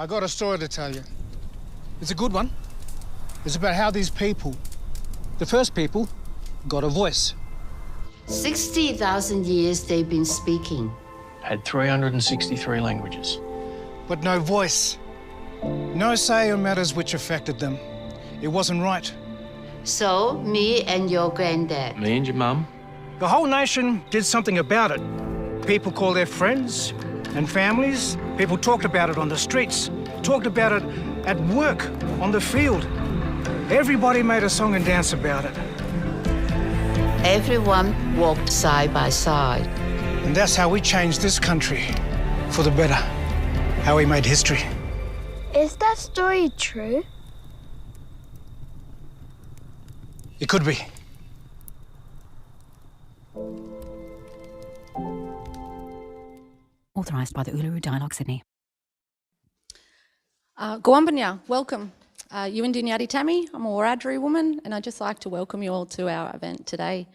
I got a story to tell you. It's a good one. It's about how these people, the first people, got a voice. 60,000 years they've been speaking. Had 363 languages. But no voice. No say on matters which affected them. It wasn't right. So, me and your granddad. Me and your mum. The whole nation did something about it. People called their friends and families. People talked about it on the streets, talked about it at work, on the field. Everybody made a song and dance about it. Everyone walked side by side. And that's how we changed this country for the better. How we made history. Is that story true? It could be. Authorised by the Uluru Dialogue Sydney. Gawambanya, welcome. Yuwindunyadi Tammy, I'm a Wiradjuri woman, and I'd just like to welcome you all to our event today.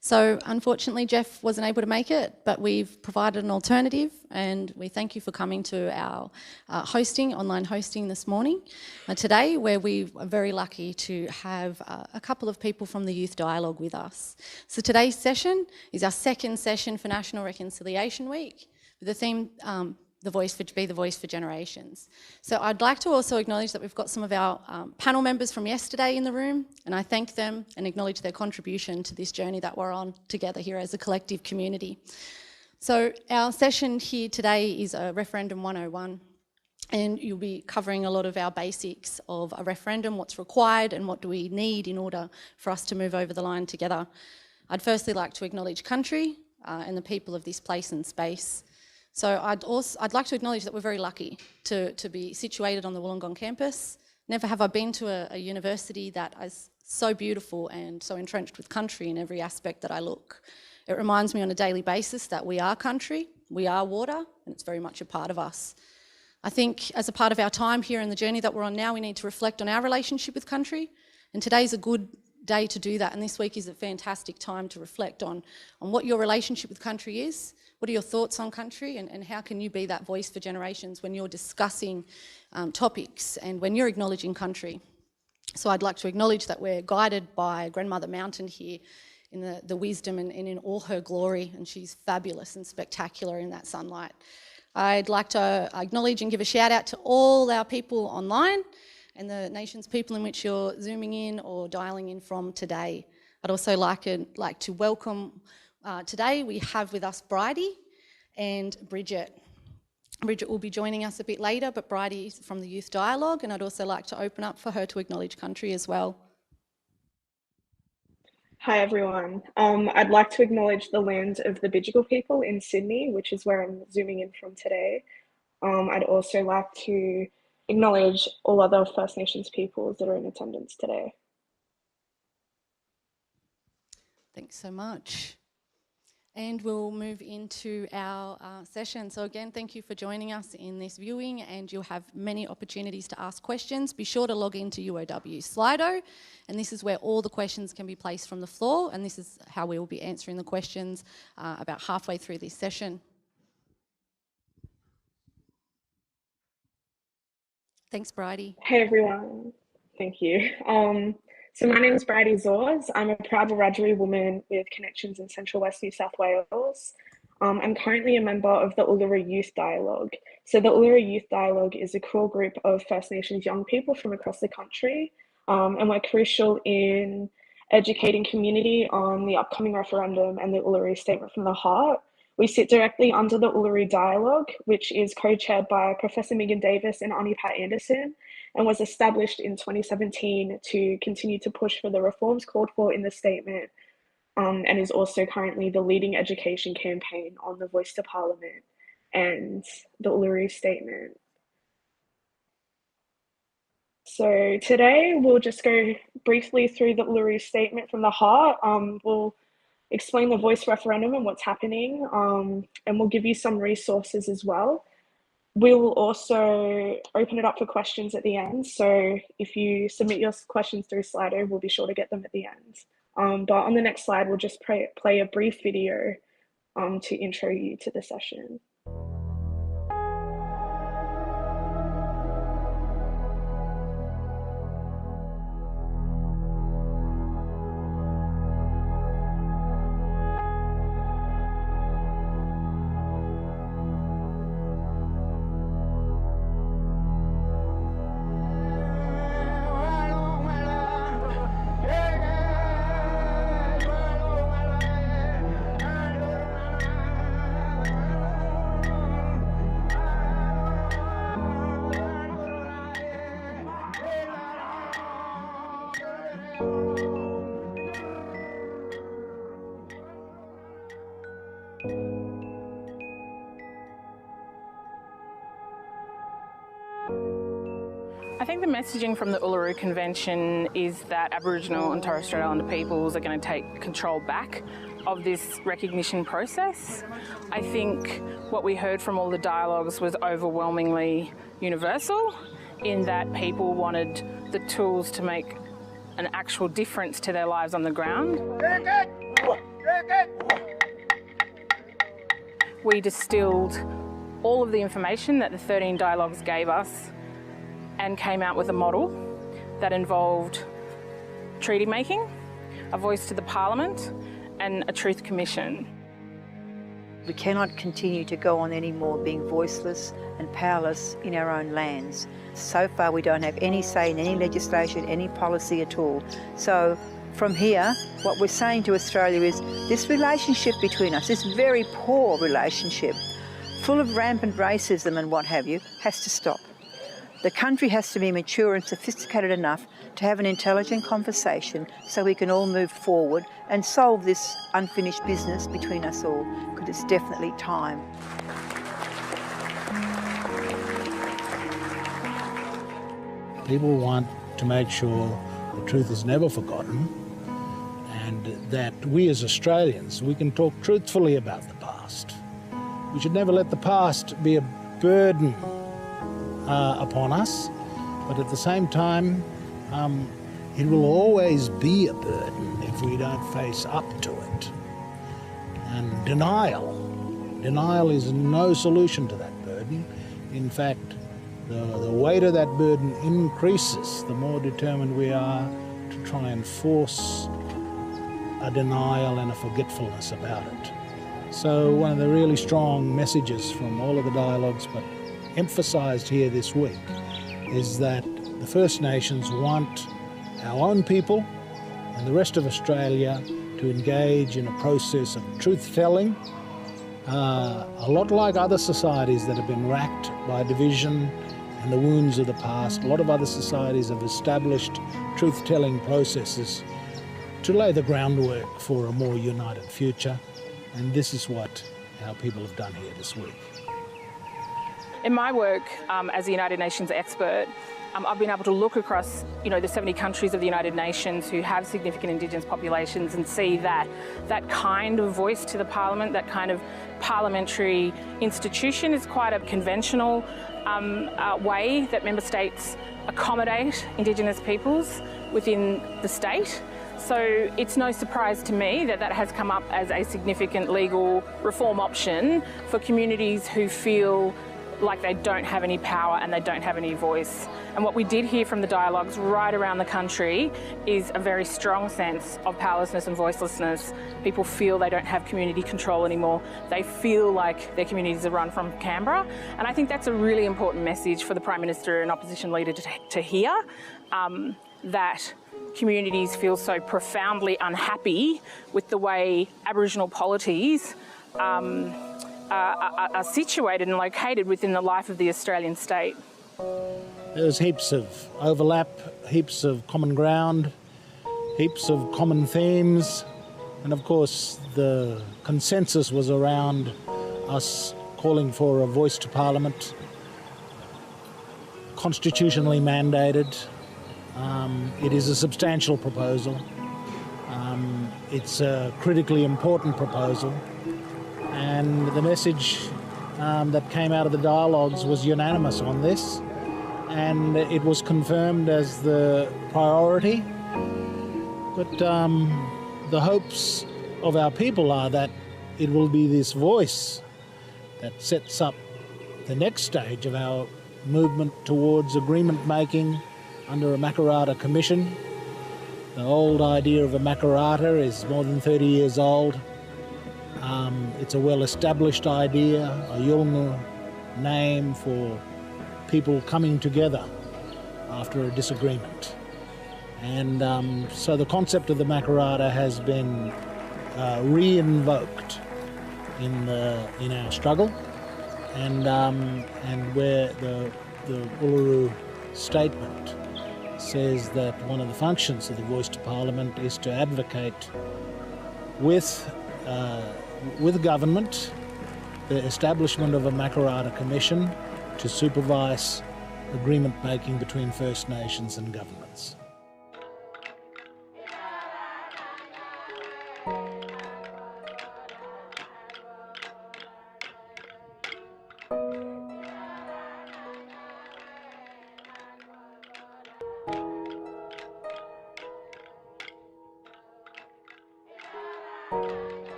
So unfortunately, Jeff wasn't able to make it, but we've provided an alternative, and we thank you for coming to our online hosting this morning. Today, where we are very lucky to have a couple of people from the Youth Dialogue with us. So today's session is our second session for National Reconciliation Week, with the theme, Be the Voice for Generations. So I'd like to also acknowledge that we've got some of our panel members from yesterday in the room, and I thank them and acknowledge their contribution to this journey that we're on together here as a collective community. So our session here today is a Referendum 101, and you'll be covering a lot of our basics of a referendum, what's required and what do we need in order for us to move over the line together. I'd firstly like to acknowledge country and the people of this place and space. So I'd like to acknowledge that we're very lucky to be situated on the Wollongong campus. Never have I been to a university that is so beautiful and so entrenched with country in every aspect that I look. It reminds me on a daily basis that we are country, we are water, and it's very much a part of us. I think as a part of our time here and the journey that we're on now, we need to reflect on our relationship with country, and today's a good day to do that, and this week is a fantastic time to reflect on what your relationship with country is. What are your thoughts on country, and how can you be that voice for generations when you're discussing topics and when you're acknowledging country? So I'd like to acknowledge that we're guided by Grandmother Mountain here in the wisdom and in all her glory, and she's fabulous and spectacular in that sunlight. I'd like to acknowledge and give a shout out to all our people online and the nation's people in which you're zooming in or dialing in from today. I'd also like to welcome today we have with us Bridie and Bridget. Bridget will be joining us a bit later, but Bridie is from the Youth Dialogue, and I'd also like to open up for her to acknowledge country as well. Hi everyone. I'd like to acknowledge the land of the Bidjigal people in Sydney, which is where I'm zooming in from today. I'd also like to acknowledge all other First Nations peoples that are in attendance today. Thanks so much. And we'll move into our session. So again, thank you for joining us in this viewing, and you'll have many opportunities to ask questions. Be sure to log into UOW Slido, and this is where all the questions can be placed from the floor, and this is how we will be answering the questions about halfway through this session. Thanks, Bridie. Hey everyone. Thank you. So my name is Bridie Zors. I'm a proud Wiradjuri woman with connections in Central West New South Wales. I'm currently a member of the Uluru Youth Dialogue. So the Uluru Youth Dialogue is a core group of First Nations young people from across the country, and we're crucial in educating community on the upcoming referendum and the Uluru Statement from the Heart. We sit directly under the Uluru Dialogue, which is co-chaired by Professor Megan Davis and Auntie Pat Anderson, and was established in 2017 to continue to push for the reforms called for in the statement, and is also currently the leading education campaign on the Voice to Parliament and the Uluru Statement. So today we'll just go briefly through the Uluru Statement from the Heart. We'll explain the voice referendum and what's happening, and we'll give you some resources as well. We'll also open it up for questions at the end. So if you submit your questions through Slido, we'll be sure to get them at the end. But on the next slide, we'll just play a brief video to intro you to the session. I think the messaging from the Uluru Convention is that Aboriginal and Torres Strait Islander peoples are going to take control back of this recognition process. I think what we heard from all the dialogues was overwhelmingly universal, in that people wanted the tools to make an actual difference to their lives on the ground. We distilled all of the information that the 13 dialogues gave us and came out with a model that involved treaty making, a voice to the Parliament, and a truth commission. We cannot continue to go on anymore being voiceless and powerless in our own lands. So far we don't have any say in any legislation, any policy at all. So from here, what we're saying to Australia is this relationship between us, this very poor relationship, full of rampant racism and what have you, has to stop. The country has to be mature and sophisticated enough to have an intelligent conversation so we can all move forward and solve this unfinished business between us all, because it's definitely time. People want to make sure the truth is never forgotten, and that we as Australians, we can talk truthfully about the past. We should never let the past be a burden upon us, but at the same time, it will always be a burden if we don't face up to it. And denial is no solution to that burden. In fact, the weight of that burden increases the more determined we are to try and force a denial and a forgetfulness about it. So one of the really strong messages from all of the dialogues, but emphasised here this week, is that the First Nations want our own people and the rest of Australia to engage in a process of truth-telling, a lot like other societies that have been racked by division and the wounds of the past. A lot of other societies have established truth-telling processes to lay the groundwork for a more united future, and this is what our people have done here this week. In my work as a United Nations expert, I've been able to look across, the 70 countries of the United Nations who have significant Indigenous populations and see that that kind of voice to the Parliament, that kind of parliamentary institution is quite a conventional way that member states accommodate Indigenous peoples within the state. So it's no surprise to me that that has come up as a significant legal reform option for communities who feel like they don't have any power and they don't have any voice. And what we did hear from the dialogues right around the country is a very strong sense of powerlessness and voicelessness. People feel they don't have community control anymore. They feel like their communities are run from Canberra. And I think that's a really important message for the Prime Minister and opposition leader to hear, that communities feel so profoundly unhappy with the way Aboriginal polities are situated and located within the life of the Australian state. There's heaps of overlap, heaps of common ground, heaps of common themes, and of course the consensus was around us calling for a voice to Parliament, constitutionally mandated. It is a substantial proposal. It's a critically important proposal. And the message that came out of the dialogues was unanimous on this, and it was confirmed as the priority. But the hopes of our people are that it will be this voice that sets up the next stage of our movement towards agreement making under a Makarrata Commission. The old idea of a Makarrata is more than 30 years old. It's a well-established idea, a Yolngu name for people coming together after a disagreement. And so the concept of the Makarrata has been re-invoked in our struggle, and where the Uluru Statement says that one of the functions of the Voice to Parliament is to advocate with government the establishment of a Makarrata Commission to supervise agreement making between First Nations and governments.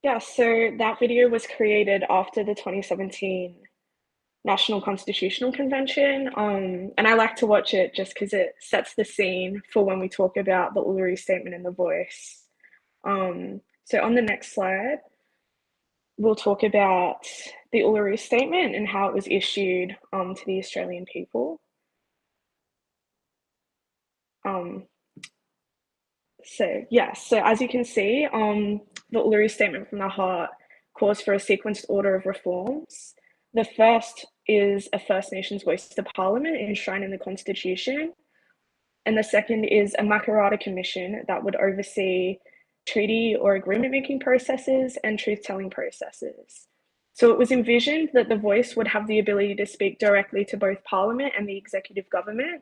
Yeah, so that video was created after the 2017 National Constitutional Convention, and I like to watch it just because it sets the scene for when we talk about the Uluru Statement and the Voice. So on the next slide, we'll talk about the Uluru Statement and how it was issued to the Australian people. So as you can see, the Uluru Statement from the Heart calls for a sequenced order of reforms. The first is a First Nations voice to Parliament enshrined in the Constitution. And the second is a Makarrata Commission that would oversee treaty or agreement making processes and truth telling processes. So it was envisioned that the voice would have the ability to speak directly to both Parliament and the executive government,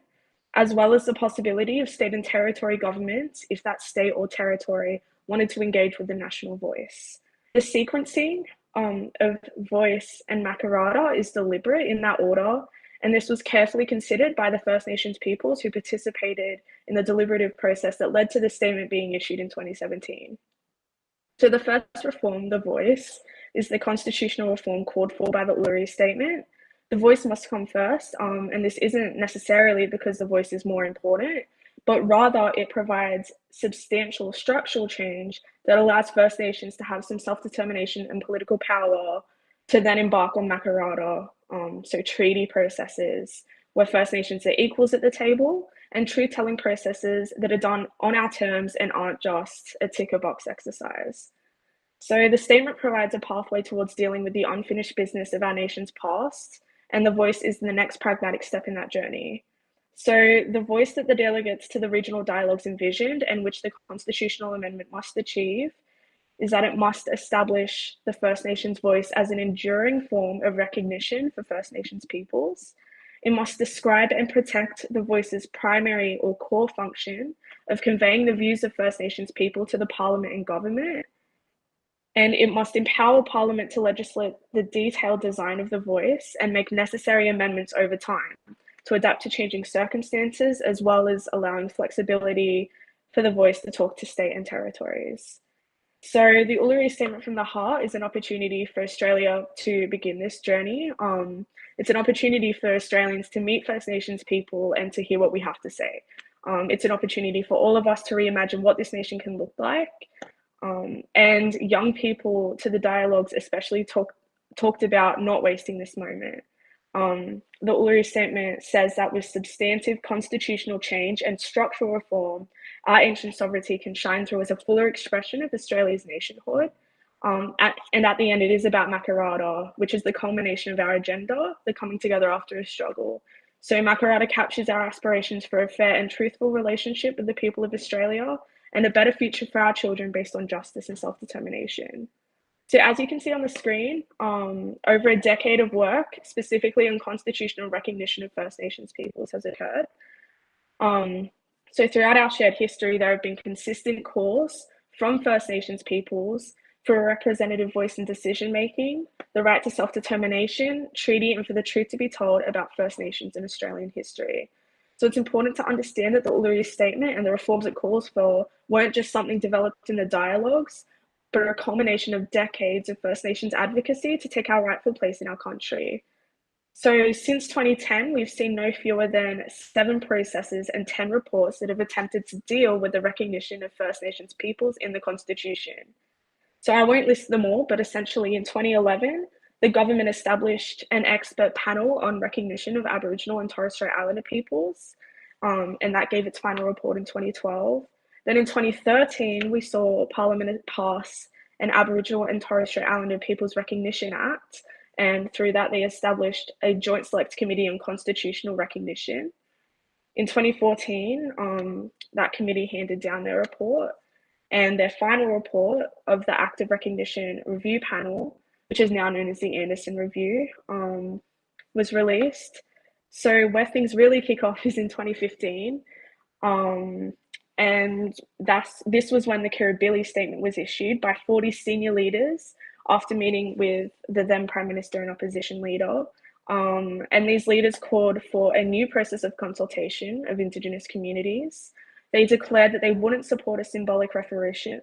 as well as the possibility of state and territory governments if that state or territory wanted to engage with the national voice. The sequencing of voice and Makarrata is deliberate in that order, and this was carefully considered by the First Nations peoples who participated in the deliberative process that led to the statement being issued in 2017. So the first reform, the voice, is the constitutional reform called for by the Uluru Statement. The voice must come first, and this isn't necessarily because the voice is more important, but rather it provides substantial structural change that allows First Nations to have some self-determination and political power to then embark on Makarrata, so treaty processes where First Nations are equals at the table, and truth-telling processes that are done on our terms and aren't just a ticker box exercise. So the statement provides a pathway towards dealing with the unfinished business of our nation's past, and the voice is the next pragmatic step in that journey. So the voice that the delegates to the regional dialogues envisioned and which the constitutional amendment must achieve is that it must establish the First Nations voice as an enduring form of recognition for First Nations peoples. It must describe and protect the voice's primary or core function of conveying the views of First Nations people to the Parliament and government. And it must empower Parliament to legislate the detailed design of the voice and make necessary amendments over time to adapt to changing circumstances, as well as allowing flexibility for the voice to talk to state and territories. So the Uluru Statement from the Heart is an opportunity for Australia to begin this journey. It's an opportunity for Australians to meet First Nations people and to hear what we have to say. It's an opportunity for all of us to reimagine what this nation can look like. And young people to the dialogues especially talked about not wasting this moment. The Uluru Statement says that with substantive constitutional change and structural reform, our ancient sovereignty can shine through as a fuller expression of Australia's nationhood. And at the end, it is about Makarrata, which is the culmination of our agenda, the coming together after a struggle. So Makarrata captures our aspirations for a fair and truthful relationship with the people of Australia and a better future for our children based on justice and self-determination. So as you can see on the screen, over a decade of work, specifically on constitutional recognition of First Nations peoples has occurred. So throughout our shared history, there have been consistent calls from First Nations peoples for a representative voice in decision-making, the right to self-determination, treaty, and for the truth to be told about First Nations in Australian history. So it's important to understand that the Uluru Statement and the reforms it calls for weren't just something developed in the dialogues, but a culmination of decades of First Nations advocacy to take our rightful place in our country. So since 2010, we've seen no fewer than 7 processes and 10 reports that have attempted to deal with the recognition of First Nations peoples in the Constitution. So I won't list them all, but essentially in 2011, the government established an expert panel on recognition of Aboriginal and Torres Strait Islander peoples, and that gave its final report in 2012. Then in 2013, we saw Parliament pass an Aboriginal and Torres Strait Islander Peoples Recognition Act, and through that they established a Joint Select Committee on Constitutional Recognition. In 2014, that committee handed down their report, and their final report of the Active Recognition Review Panel, which is now known as the Anderson Review, was released. So where things really kick off is in 2015. And this was when the Kirribilli Statement was issued by 40 senior leaders after meeting with the then Prime Minister and Opposition Leader. And these leaders called for a new process of consultation of Indigenous communities. They declared that they wouldn't support a symbolic referendum,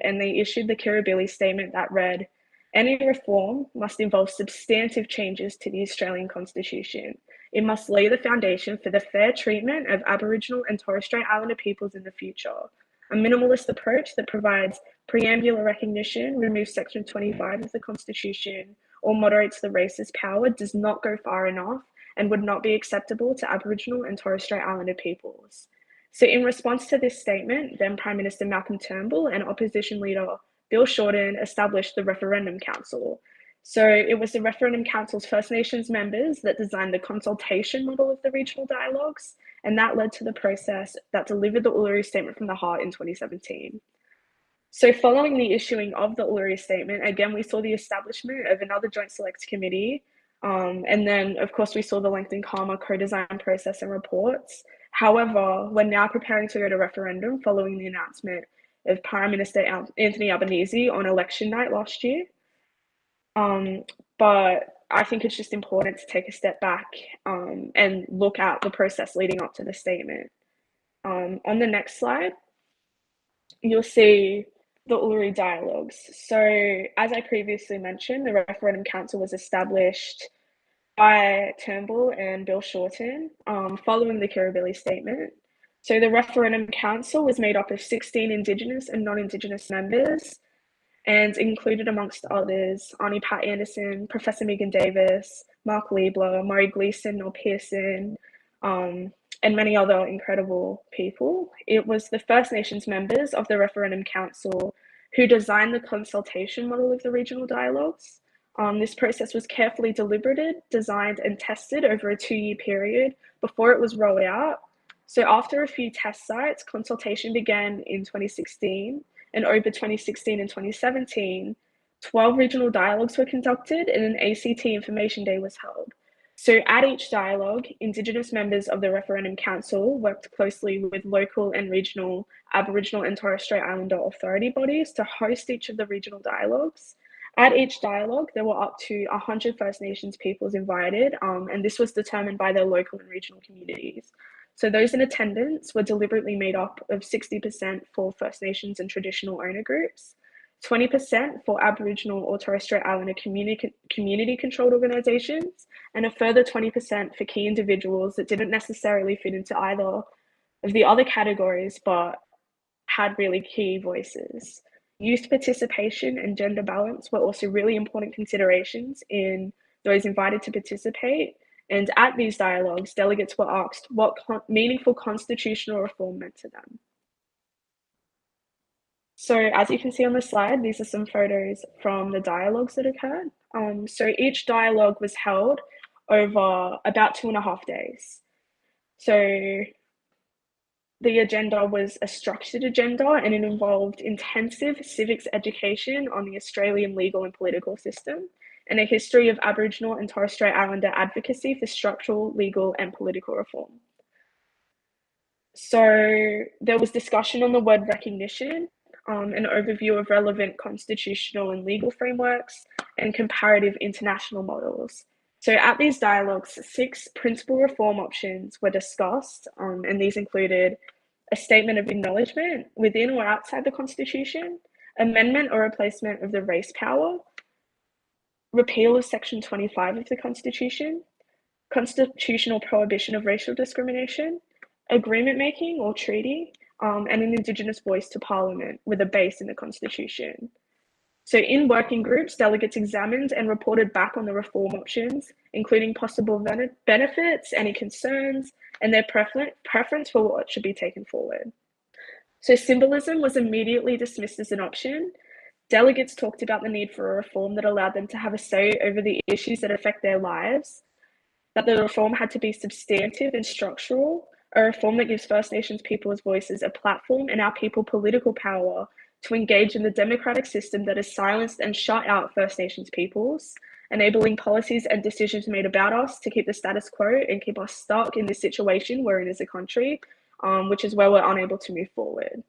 and they issued the Kirribilli Statement that read, "Any reform must involve substantive changes to the Australian Constitution. It must lay the foundation for the fair treatment of Aboriginal and Torres Strait Islander peoples in the future. A minimalist approach that provides preambular recognition, removes Section 25 of the Constitution, or moderates the racist power does not go far enough and would not be acceptable to Aboriginal and Torres Strait Islander peoples." So in response to this statement, then Prime Minister Malcolm Turnbull and Opposition Leader Bill Shorten established the Referendum Council. So it was the Referendum Council's First Nations members that designed the consultation model of the regional dialogues, and that led to the process that delivered the Uluru Statement from the Heart in 2017. So following the issuing of the Uluru Statement, again, we saw the establishment of another Joint Select Committee, and then, of course, we saw the Lengthen Calmer co-design process and reports. However, we're now preparing to go to referendum following the announcement of Prime Minister Anthony Albanese on election night last year. But I think it's just important to take a step back and look at the process leading up to the statement. On the next slide, you'll see the Uluru Dialogues. So as I previously mentioned, the Referendum Council was established by Turnbull and Bill Shorten following the Kirribilli Statement. So the Referendum Council was made up of 16 Indigenous and non-Indigenous members, and included amongst others Arnie Pat Anderson, Professor Megan Davis, Mark Liebler, Murray Gleeson, Noel Pearson, and many other incredible people. It was the First Nations members of the Referendum Council who designed the consultation model of the regional dialogues. This process was carefully deliberated, designed, and tested over a 2-year period before it was rolled out. So after a few test sites, consultation began in 2016, and over 2016 and 2017, 12 regional dialogues were conducted and an ACT Information Day was held. So at each dialogue, Indigenous members of the Referendum Council worked closely with local and regional Aboriginal and Torres Strait Islander authority bodies to host each of the regional dialogues. At each dialogue, there were up to 100 First Nations peoples invited, and this was determined by their local and regional communities. So those in attendance were deliberately made up of 60% for First Nations and traditional owner groups, 20% for Aboriginal or Torres Strait Islander community-controlled organisations, and a further 20% for key individuals that didn't necessarily fit into either of the other categories, but had really key voices. Youth participation and gender balance were also really important considerations in those invited to participate. And at these dialogues, delegates were asked what meaningful constitutional reform meant to them. So as you can see on the slide, these are some photos from the dialogues that occurred. So each dialogue was held over about 2.5 days. So the agenda was a structured agenda, and it involved intensive civics education on the Australian legal and political system, and a history of Aboriginal and Torres Strait Islander advocacy for structural, legal, and political reform. So there was discussion on the word recognition, an overview of relevant constitutional and legal frameworks, and comparative international models. So at these dialogues, 6 principal reform options were discussed, and these included a statement of acknowledgement within or outside the Constitution, amendment or replacement of the race power, repeal of Section 25 of the Constitution, constitutional prohibition of racial discrimination, agreement making or treaty, and an Indigenous voice to Parliament with a base in the Constitution. So in working groups, delegates examined and reported back on the reform options, including possible benefits, any concerns, and their preference for what should be taken forward. So symbolism was immediately dismissed as an option. Delegates talked about the need for a reform that allowed them to have a say over the issues that affect their lives. that the reform had to be substantive and structural, a reform that gives First Nations people's voices a platform and our people political power to engage in the democratic system that has silenced and shut out First Nations peoples, enabling policies and decisions made about us to keep the status quo and keep us stuck in this situation we're in as a country, which is where we're unable to move forward.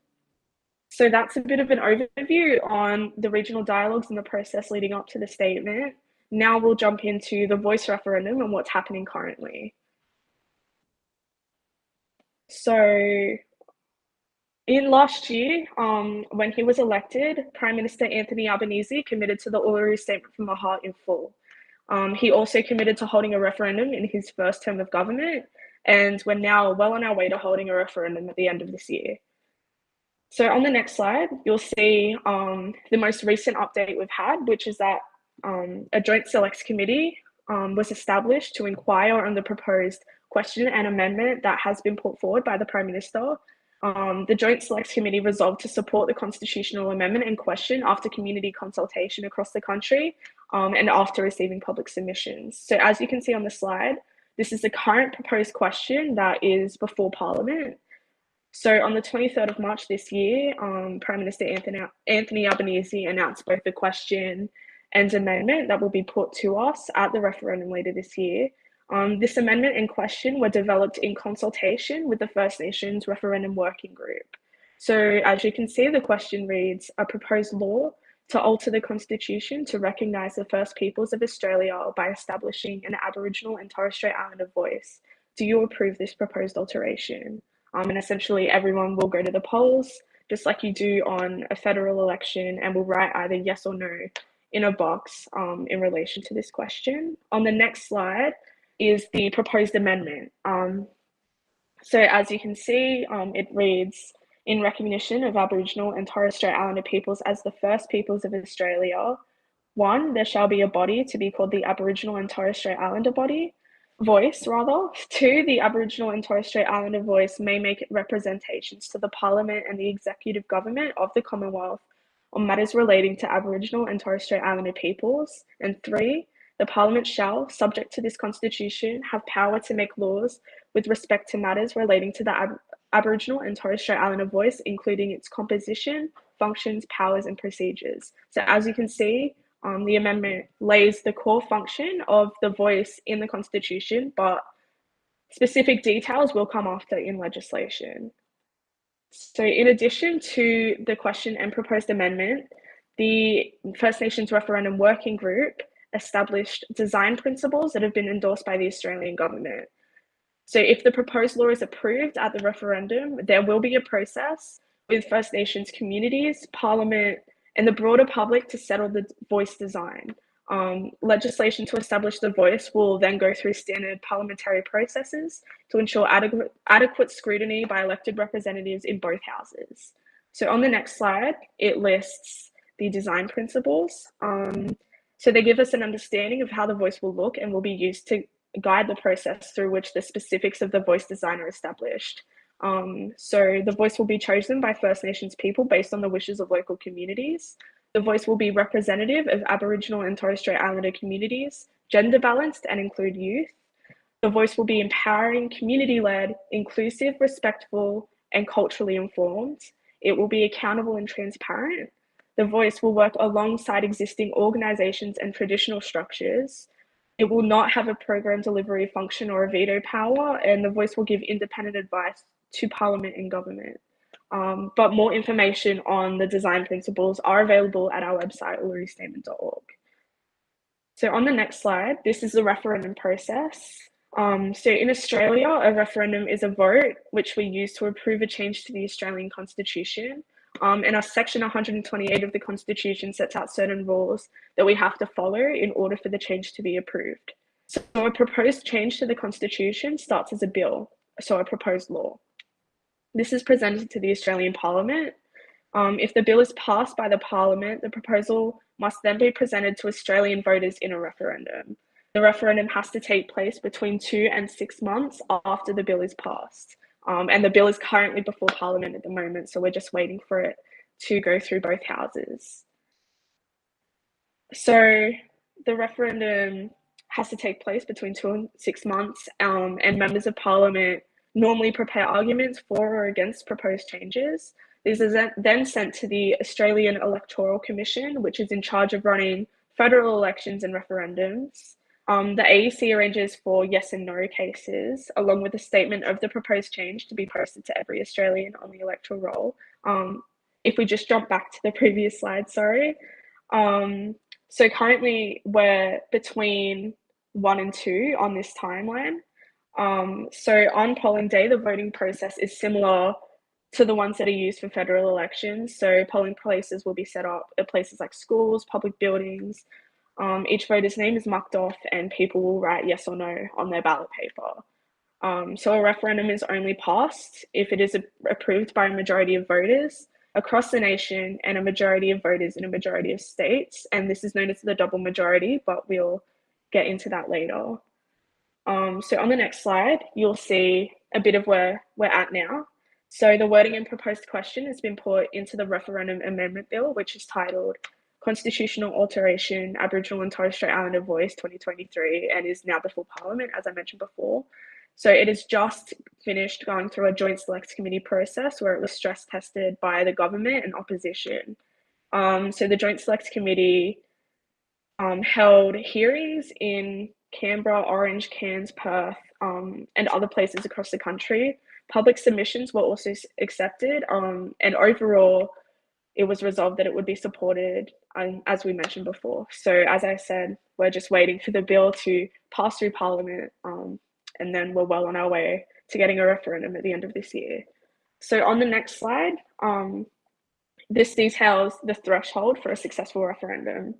So that's a bit of an overview on the regional dialogues and the process leading up to the statement. Now we'll jump into the voice referendum and what's happening currently. So in last year, when he was elected, Prime Minister Anthony Albanese committed to the Uluru Statement from the Heart in full. He also committed to holding a referendum in his first term of government, and we're now well on our way to holding a referendum at the end of this year. So on the next slide, you'll see the most recent update we've had, which is that a joint selects committee was established to inquire on the proposed question and amendment that has been put forward by the Prime Minister. The Joint Selects Committee resolved to support the constitutional amendment in question after community consultation across the country and after receiving public submissions. So as you can see on the slide, this is the current proposed question that is before Parliament. So on the 23rd of March this year, Prime Minister Anthony Albanese announced both the question and amendment that will be put to us at the referendum later this year. This amendment and question were developed in consultation with the First Nations Referendum Working Group. So as you can see, the question reads, a proposed law to alter the Constitution to recognise the First Peoples of Australia by establishing an Aboriginal and Torres Strait Islander voice. Do you approve this proposed alteration? And essentially everyone will go to the polls, just like you do on a federal election, and will write either yes or no in a box in relation to this question. On the next slide is the proposed amendment. So as you can see, it reads, in recognition of Aboriginal and Torres Strait Islander peoples as the first peoples of Australia, 1, there shall be a body to be called the Aboriginal and Torres Strait Islander voice. 2, the Aboriginal and Torres Strait Islander voice may make representations to the Parliament and the Executive Government of the Commonwealth on matters relating to Aboriginal and Torres Strait Islander peoples. And 3, the Parliament shall, subject to this Constitution, have power to make laws with respect to matters relating to the Aboriginal and Torres Strait Islander voice, including its composition, functions, powers, and procedures. So as you can see, the amendment lays the core function of the voice in the Constitution, but specific details will come after in legislation. So in addition to the question and proposed amendment, the First Nations Referendum Working Group established design principles that have been endorsed by the Australian government. So if the proposed law is approved at the referendum, there will be a process with First Nations communities, Parliament, and the broader public to settle the voice design. Legislation to establish the voice will then go through standard parliamentary processes to ensure adequate scrutiny by elected representatives in both houses. So on the next slide, it lists the design principles. So they give us an understanding of how the voice will look and will be used to guide the process through which the specifics of the voice design are established. So the voice will be chosen by First Nations people based on the wishes of local communities. The voice will be representative of Aboriginal and Torres Strait Islander communities, gender balanced and include youth. The voice will be empowering, community-led, inclusive, respectful, and culturally informed. It will be accountable and transparent. The voice will work alongside existing organisations and traditional structures. It will not have a program delivery function or a veto power, and the voice will give independent advice to Parliament and government. But more information on the design principles are available at our website, ulurustatement.org. So on the next slide, this is the referendum process. So in Australia, a referendum is a vote which we use to approve a change to the Australian Constitution. And our section 128 of the Constitution sets out certain rules that we have to follow in order for the change to be approved. So a proposed change to the Constitution starts as a bill, so a proposed law. This is presented to the Australian Parliament. If the bill is passed by the Parliament, the proposal must then be presented to Australian voters in a referendum. The referendum has to take place between 2 and 6 months after the bill is passed. And the bill is currently before Parliament at the moment, so we're just waiting for it to go through both houses. So the referendum has to take place between 2 and 6 months, and members of parliament normally prepare arguments for or against proposed changes. These are then sent to the Australian Electoral Commission, which is in charge of running federal elections and referendums. The AEC arranges for yes and no cases, along with a statement of the proposed change to be posted to every Australian on the electoral roll. If we just jump back to the previous slide, sorry. So currently we're between 1 and 2 on this timeline. So on polling day, the voting process is similar to the ones that are used for federal elections. So polling places will be set up at places like schools, public buildings. Each voter's name is marked off and people will write yes or no on their ballot paper. So a referendum is only passed if it is approved by a majority of voters across the nation and a majority of voters in a majority of states. And this is known as the double majority, but we'll get into that later. So on the next slide, you'll see a bit of where we're at now. So the wording and proposed question has been put into the referendum amendment bill, which is titled Constitutional Alteration, Aboriginal and Torres Strait Islander Voice 2023, and is now before Parliament, as I mentioned before. So it has just finished going through a joint select committee process where it was stress tested by the government and opposition. So the joint select committee held hearings in Canberra, Orange, Cairns, Perth, and other places across the country. Public submissions were also accepted, and overall, it was resolved that it would be supported, as we mentioned before. So as I said, we're just waiting for the bill to pass through Parliament, and then we're well on our way to getting a referendum at the end of this year. So on the next slide, this details the threshold for a successful referendum.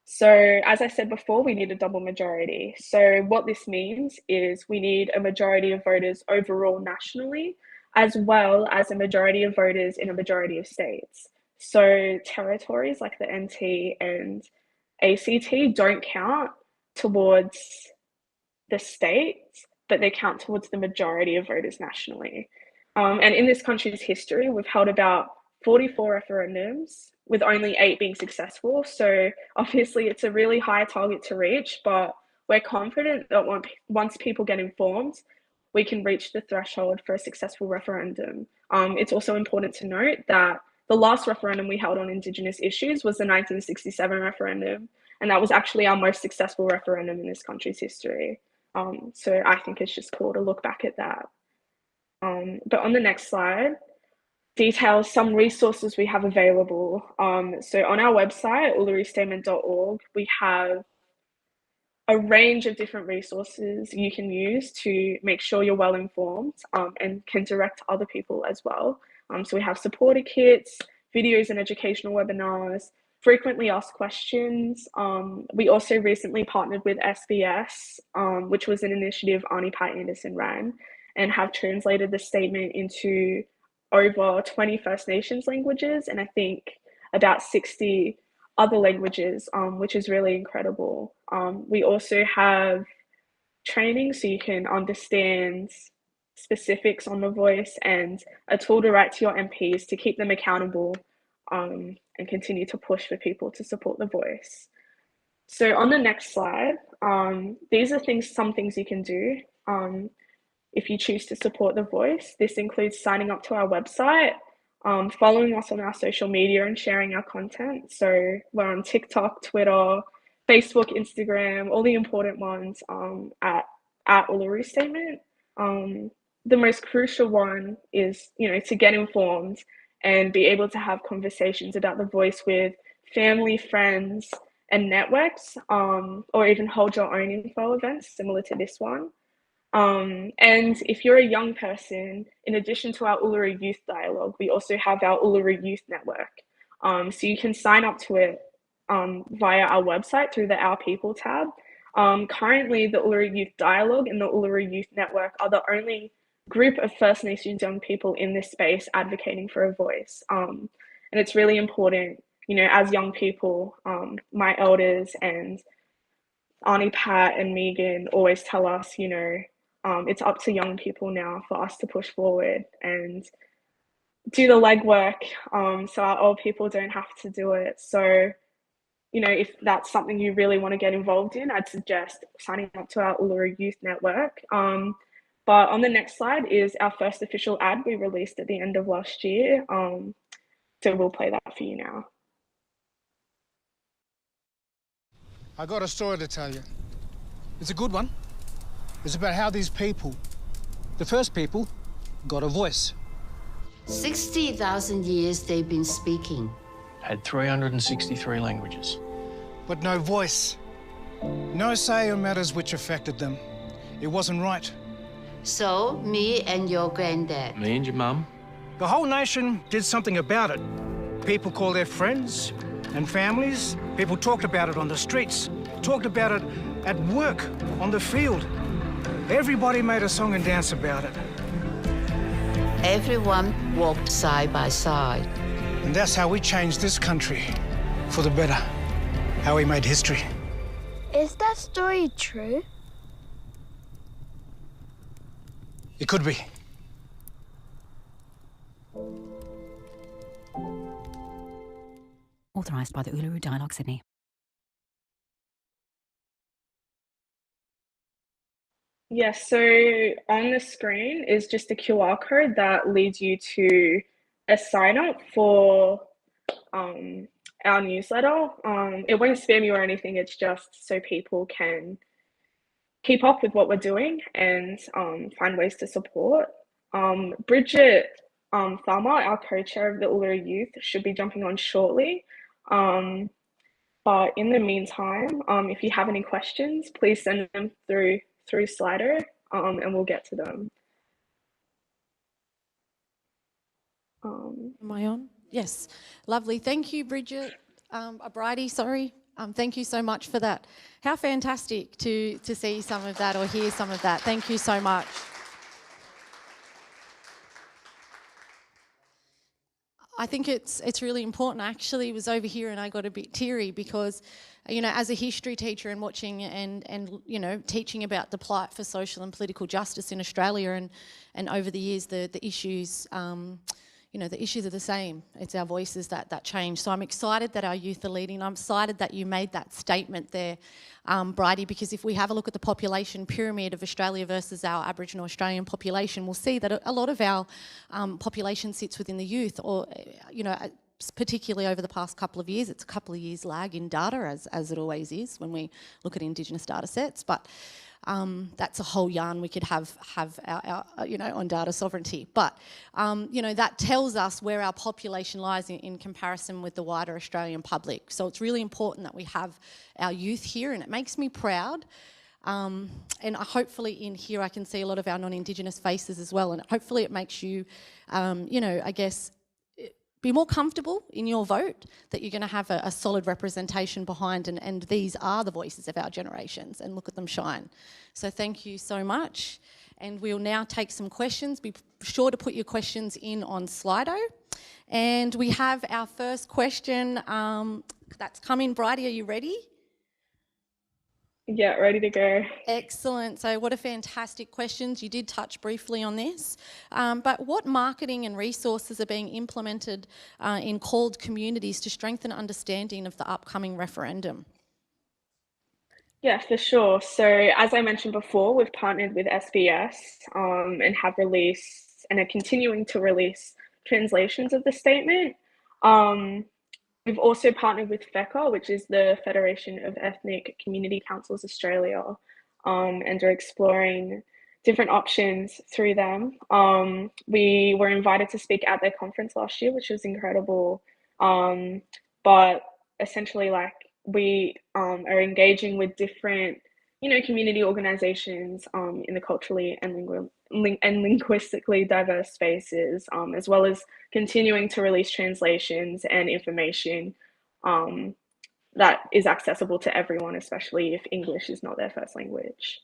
So as I said before, we need a double majority. So what this means is we need a majority of voters overall nationally, as well as a majority of voters in a majority of states. So territories like the NT and ACT don't count towards the states, but they count towards the majority of voters nationally. And in this country's history, we've held about 44 referendums, with only 8 being successful. So obviously it's a really high target to reach, but we're confident that once people get informed, we can reach the threshold for a successful referendum. It's also important to note that the last referendum we held on Indigenous issues was the 1967 referendum, and that was actually our most successful referendum in this country's history. So I think it's just cool to look back at that. But on the next slide, details some resources we have available. So on our website, ullerystatement.org, we have a range of different resources you can use to make sure you're well informed, and can direct other people as well. So we have supporter kits, videos and educational webinars, frequently asked questions. We also recently partnered with SBS, which was an initiative Arnie Pat Anderson ran, and have translated the statement into over 20 First Nations languages, and I think about 60 other languages, which is really incredible. We also have training so you can understand specifics on the voice, and a tool to write to your MPs to keep them accountable, and continue to push for people to support the voice. So on the next slide, these are some things you can do. If you choose to support the voice, this includes signing up to our website, following us on our social media and sharing our content. So we're on TikTok, Twitter, Facebook, Instagram, all the important ones, at Uluru Statement. The most crucial one is, to get informed and be able to have conversations about the voice with family, friends, and networks, or even hold your own info events similar to this one. And if you're a young person, in addition to our Uluru Youth Dialogue, we also have our Uluru Youth Network. So you can sign up to it via our website through the Our People tab. Currently, the Uluru Youth Dialogue and the Uluru Youth Network are the only group of First Nations young people in this space advocating for a voice. And it's really important, as young people, my elders and Arnie, Pat and Megan always tell us, it's up to young people now for us to push forward and do the legwork, so our old people don't have to do it. So if that's something you really want to get involved in, I'd suggest signing up to our Uluru Youth Network. But on the next slide is our first official ad we released at the end of last year. So we'll play that for you now. I got a story to tell you. It's a good one. It's about how these people, the first people, got a voice. 60,000 years they've been speaking. Had 363 languages. But no voice. No say on matters which affected them. It wasn't right. So, me and your granddad. Me and your mum. The whole nation did something about it. People called their friends and families. People talked about it on the streets. Talked about it at work, on the field. Everybody made a song and dance about it. Everyone walked side by side. And that's how we changed this country for the better. How we made history. Is that story true? It could be. Authorised by the Uluru Dialogue Sydney. Yes, so on the screen is just a QR code that leads you to a sign up for our newsletter. It won't spam you or anything, it's just so people can keep up with what we're doing and find ways to support. Bridget Tharma, our co-chair of the Uluru Youth, should be jumping on shortly. But in the meantime, if you have any questions, please send them through Slido and we'll get to them. Am I on? Yes. Lovely. Thank you, Bridget. Bridie, sorry. Thank you so much for that. How fantastic to see some of that or hear some of that. Thank you so much. I think it's really important. I actually was over here and I got a bit teary because, as a history teacher and watching and teaching about the plight for social and political justice in Australia and over the years the issues, the issues are the same. It's our voices that change. So I'm excited that our youth are leading. I'm excited that you made that statement there, Bridie, because if we have a look at the population pyramid of Australia versus our Aboriginal Australian population, we'll see that a lot of our population sits within the youth, or, particularly over the past couple of years. It's a couple of years lag in data, as it always is when we look at Indigenous data sets. But that's a whole yarn we could have our on data sovereignty. But, that tells us where our population lies in comparison with the wider Australian public. So it's really important that we have our youth here, and it makes me proud. And hopefully in here I can see a lot of our non-Indigenous faces as well, and hopefully it makes you, be more comfortable in your vote, that you're going to have a solid representation behind, and these are the voices of our generations, and look at them shine. So thank you so much, and we'll now take some questions. Be sure to put your questions in on Slido. And we have our first question that's come in. Bridie, are you ready? Yeah, ready to go. Excellent. So what a fantastic questions. You did touch briefly on this, but what marketing and resources are being implemented in called communities to strengthen understanding of the upcoming referendum? Yeah, for sure. So as I mentioned before, we've partnered with SBS and have released and are continuing to release translations of the statement. We've also partnered with FECA, which is the Federation of Ethnic Community Councils Australia, and are exploring different options through them. We were invited to speak at their conference last year, which was incredible. But essentially, we are engaging with different, community organizations in the culturally and linguistically diverse spaces, as well as continuing to release translations and information that is accessible to everyone, especially if English is not their first language.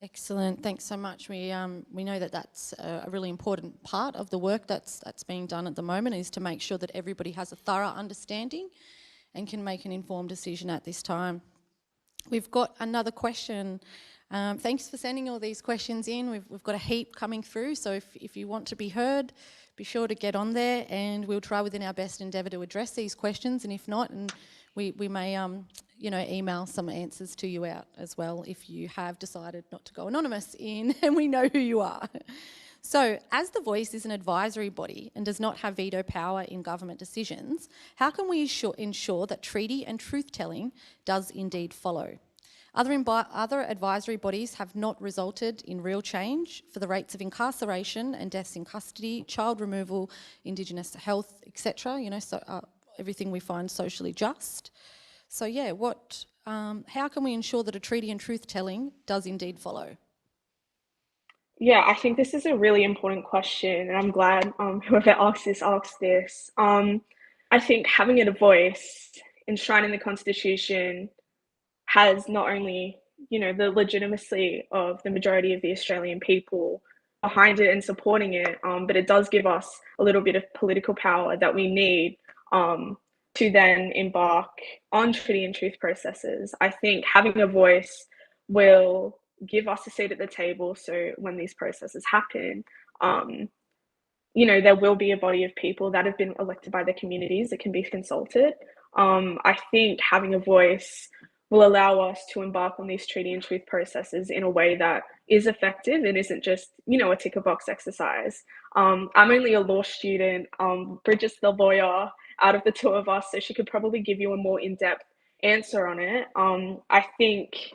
Excellent. Thanks so much. We know that that's a really important part of the work that's being done at the moment, is to make sure that everybody has a thorough understanding and can make an informed decision at this time. We've got another question. Thanks for sending all these questions in. We've got a heap coming through, so if you want to be heard, be sure to get on there, and we'll try within our best endeavour to address these questions, and if not, and we may email some answers to you out as well if you have decided not to go anonymous in and we know who you are. So, as the Voice is an advisory body and does not have veto power in government decisions, how can we ensure that treaty and truth-telling does indeed follow? Other advisory bodies have not resulted in real change for the rates of incarceration and deaths in custody, child removal, Indigenous health, etc. Everything we find socially just. So, how can we ensure that a treaty and truth-telling does indeed follow? Yeah, I think this is a really important question, and I'm glad whoever asked this. I think having a voice enshrined in the Constitution has not only, the legitimacy of the majority of the Australian people behind it and supporting it, but it does give us a little bit of political power that we need to then embark on treaty and truth processes. I think having a voice will give us a seat at the table. So when these processes happen, there will be a body of people that have been elected by their communities that can be consulted. I think having a voice will allow us to embark on these treaty and truth processes in a way that is effective and isn't just, a ticker box exercise. I'm only a law student. Bridget's the lawyer out of the two of us, so she could probably give you a more in-depth answer on it. I think,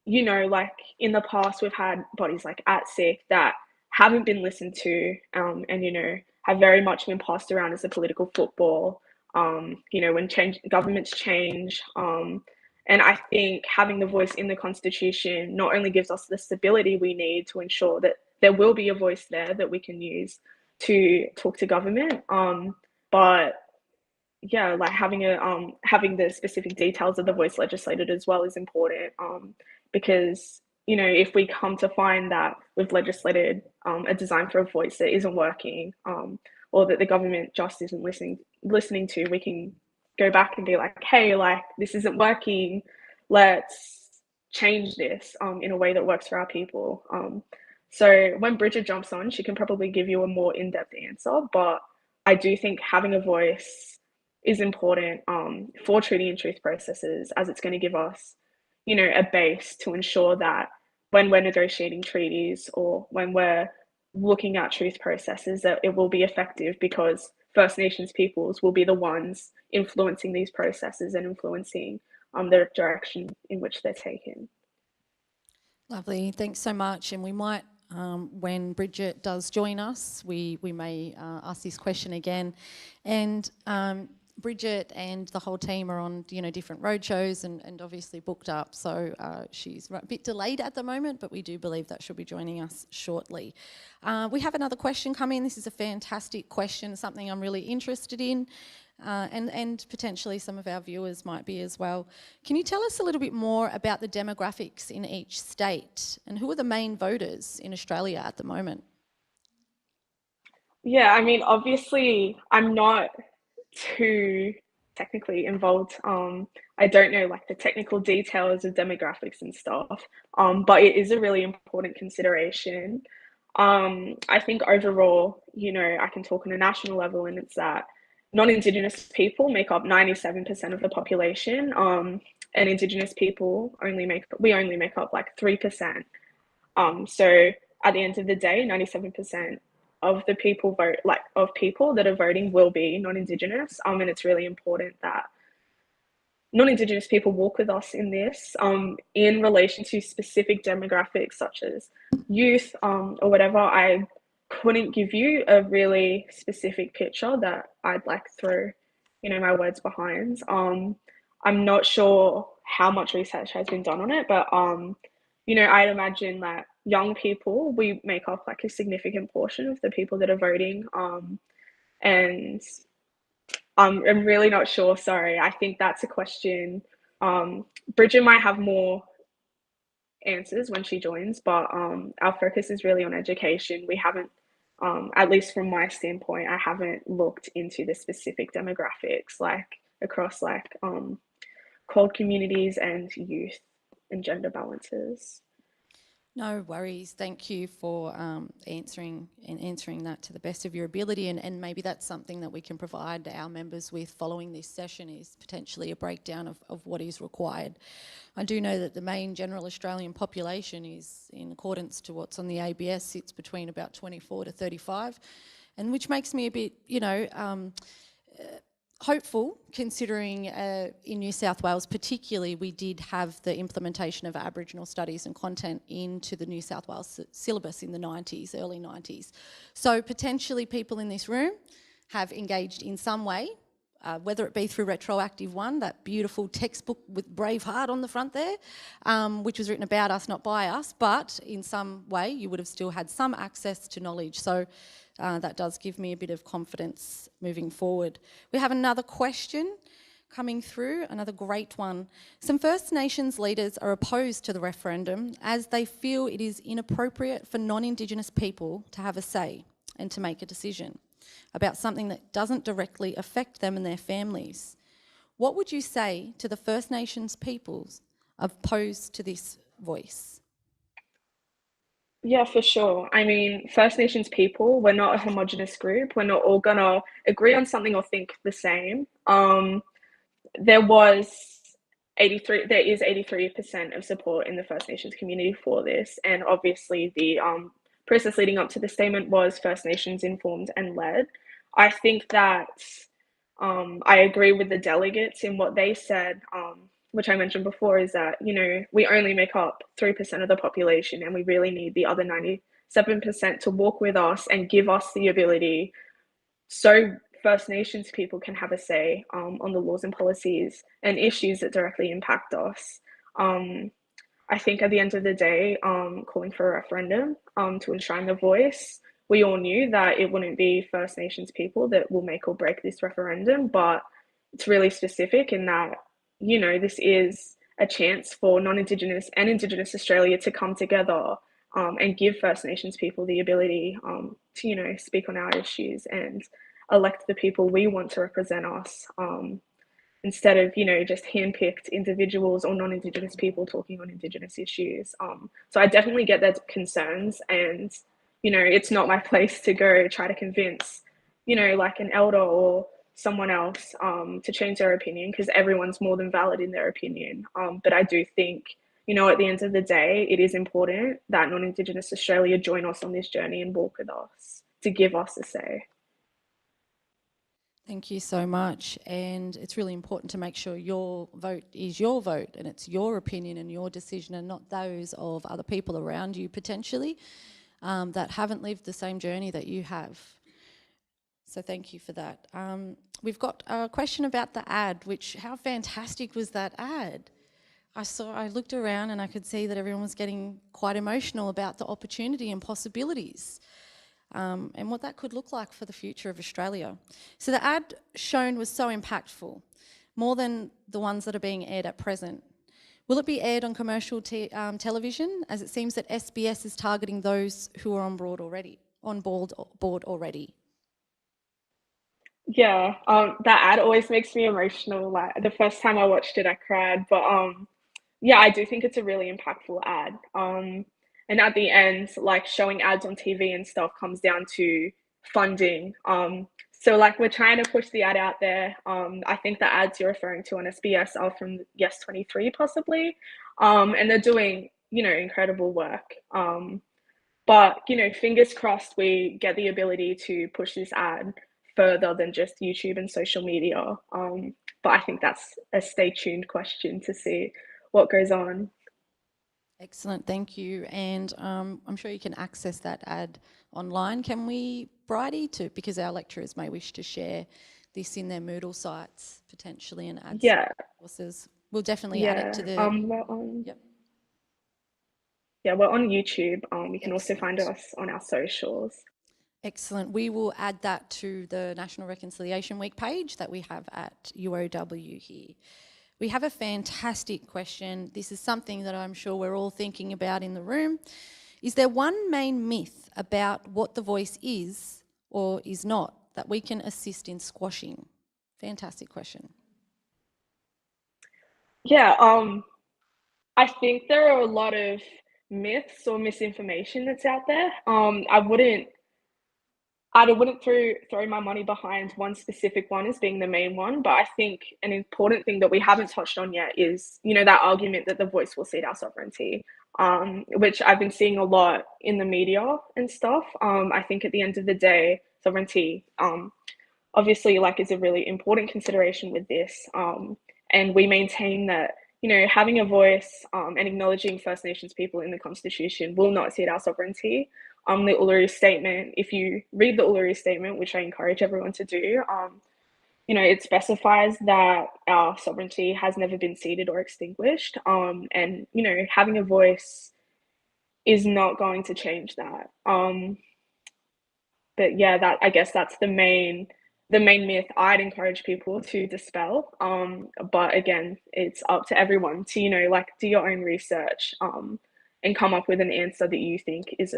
like in the past, we've had bodies like ATSIC that haven't been listened to and, have very much been passed around as a political football, when governments change. And I think having the voice in the Constitution not only gives us the stability we need to ensure that there will be a voice there that we can use to talk to government, but yeah, like having the specific details of the voice legislated as well is important, because if we come to find that we've legislated a design for a voice that isn't working, or that the government just isn't listening to, we can go back and be like, hey, like this isn't working, let's change this in a way that works for our people. So when Bridget jumps on, she can probably give you a more in-depth answer, but I do think having a voice is important for treaty and truth processes, as it's going to give us, a base to ensure that when we're negotiating treaties or when we're looking at truth processes, that it will be effective, because First Nations peoples will be the ones influencing these processes and influencing the direction in which they're taken. Lovely, thanks so much. And we might, when Bridget does join us, we may ask this question again. And Bridget and the whole team are on, different roadshows and obviously booked up. So she's a bit delayed at the moment, but we do believe that she'll be joining us shortly. We have another question coming. This is a fantastic question, something I'm really interested in, and potentially some of our viewers might be as well. Can you tell us a little bit more about the demographics in each state and who are the main voters in Australia at the moment? Yeah, I mean, obviously, I'm not too technically involved. I don't know like the technical details of demographics and stuff, but it is a really important consideration. I think overall, I can talk on a national level, and it's that non-Indigenous people make up 97% of the population, and Indigenous people only make up like 3%. So at the end of the day, 97% of the people people that are voting will be non-Indigenous, and it's really important that non-Indigenous people walk with us in this, in relation to specific demographics such as youth, or whatever. I couldn't give you a really specific picture that I'd like throw, my words behind. I'm not sure how much research has been done on it, but I'd imagine that young people, we make up like a significant portion of the people that are voting, and I'm really not sure. Sorry, I think that's a question. Bridget might have more answers when she joins, but our focus is really on education. We haven't, at least from my standpoint, I haven't looked into the specific demographics like across like cold communities and youth and gender balances. No worries. Thank you for answering that to the best of your ability, and maybe that's something that we can provide our members with following this session, is potentially a breakdown of what is required. I do know that the main general Australian population is, in accordance to what's on the ABS, sits between about 24 to 35, and which makes me a bit, hopeful, considering in New South Wales particularly we did have the implementation of Aboriginal studies and content into the New South Wales syllabus in the 90s, early 90s. So potentially people in this room have engaged in some way, whether it be through Retroactive 1, that beautiful textbook with Braveheart on the front there, which was written about us, not by us, but in some way you would have still had some access to knowledge. So that does give me a bit of confidence moving forward. We have another question coming through, another great one. Some First Nations leaders are opposed to the referendum as they feel it is inappropriate for non-Indigenous people to have a say and to make a decision about something that doesn't directly affect them and their families. What would you say to the First Nations peoples opposed to this voice? Yeah, for sure. I mean, First Nations people, we're not a homogenous group. We're not all gonna agree on something or think the same. There is 83% of support in the First Nations community for this, and obviously the process leading up to the statement was First Nations informed and led. I think that I agree with the delegates in what they said, which I mentioned before, is that, we only make up 3% of the population, and we really need the other 97% to walk with us and give us the ability so First Nations people can have a say on the laws and policies and issues that directly impact us. I think at the end of the day, calling for a referendum to enshrine the voice, we all knew that it wouldn't be First Nations people that will make or break this referendum, but it's really specific in that, this is a chance for non-Indigenous and Indigenous Australia to come together and give First Nations people the ability to, speak on our issues and elect the people we want to represent us, instead of, just handpicked individuals or non-Indigenous people talking on Indigenous issues. So I definitely get their concerns, and, it's not my place to go try to convince, like an elder or someone else to change their opinion, because everyone's more than valid in their opinion. But I do think, at the end of the day, it is important that non-Indigenous Australia join us on this journey and walk with us to give us a say. Thank you so much. And it's really important to make sure your vote is your vote and it's your opinion and your decision, and not those of other people around you potentially that haven't lived the same journey that you have. So thank you for that. We've got a question about the ad, how fantastic was that ad? I looked around and I could see that everyone was getting quite emotional about the opportunity and possibilities. And what that could look like for the future of Australia. So the ad shown was so impactful, more than the ones that are being aired at present. Will it be aired on commercial television, as it seems that SBS is targeting those who are on board already? Yeah, that ad always makes me emotional. Like the first time I watched it, I cried. But yeah, I do think it's a really impactful ad. And at the end, like showing ads on TV and stuff comes down to funding. So like we're trying to push the ad out there. I think the ads you're referring to on SBS are from Yes 23 possibly. And they're doing, incredible work. But, fingers crossed we get the ability to push this ad further than just YouTube and social media. But I think that's a stay tuned question to see what goes on. Excellent, thank you. And I'm sure you can access that ad online. Can we, Bridie, because our lecturers may wish to share this in their Moodle sites potentially and add some resources. We'll definitely add it to the... Yeah, we're on YouTube. You can also find us on our socials. Excellent. We will add that to the National Reconciliation Week page that we have at UOW here. We have a fantastic question. This is something that I'm sure we're all thinking about in the room. Is there one main myth about what the voice is or is not that we can assist in squashing? Fantastic question. Yeah, I think there are a lot of myths or misinformation that's out there. I wouldn't throw my money behind one specific one as being the main one, but I think an important thing that we haven't touched on yet is, that argument that the voice will cede our sovereignty, which I've been seeing a lot in the media and stuff. I think at the end of the day, sovereignty, obviously, is a really important consideration with this. And we maintain that, having a voice and acknowledging First Nations people in the Constitution will not cede our sovereignty. The Uluru Statement, if you read the Uluru Statement, which I encourage everyone to do, it specifies that our sovereignty has never been ceded or extinguished. And, having a voice is not going to change that. But yeah, I guess that's the main myth I'd encourage people to dispel. But again, it's up to everyone to, do your own research, and come up with an answer that you think is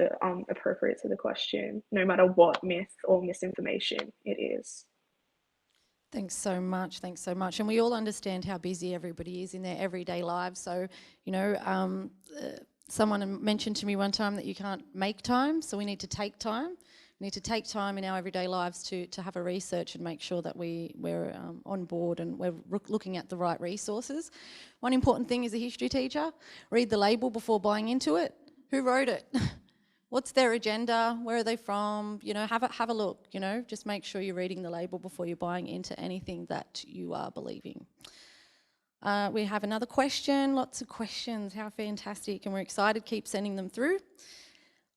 appropriate to the question, no matter what myth or misinformation it is. Thanks so much. Thanks so much. And we all understand how busy everybody is in their everyday lives. So, someone mentioned to me one time that you can't make time, so we need to take time. We need to take time in our everyday lives to have a research and make sure that we're on board and we're looking at the right resources. One important thing as a history teacher, read the label before buying into it. Who wrote it? What's their agenda? Where are they from? Have a look, just make sure you're reading the label before you're buying into anything that you are believing. We have another question, lots of questions, how fantastic, and we're excited, keep sending them through.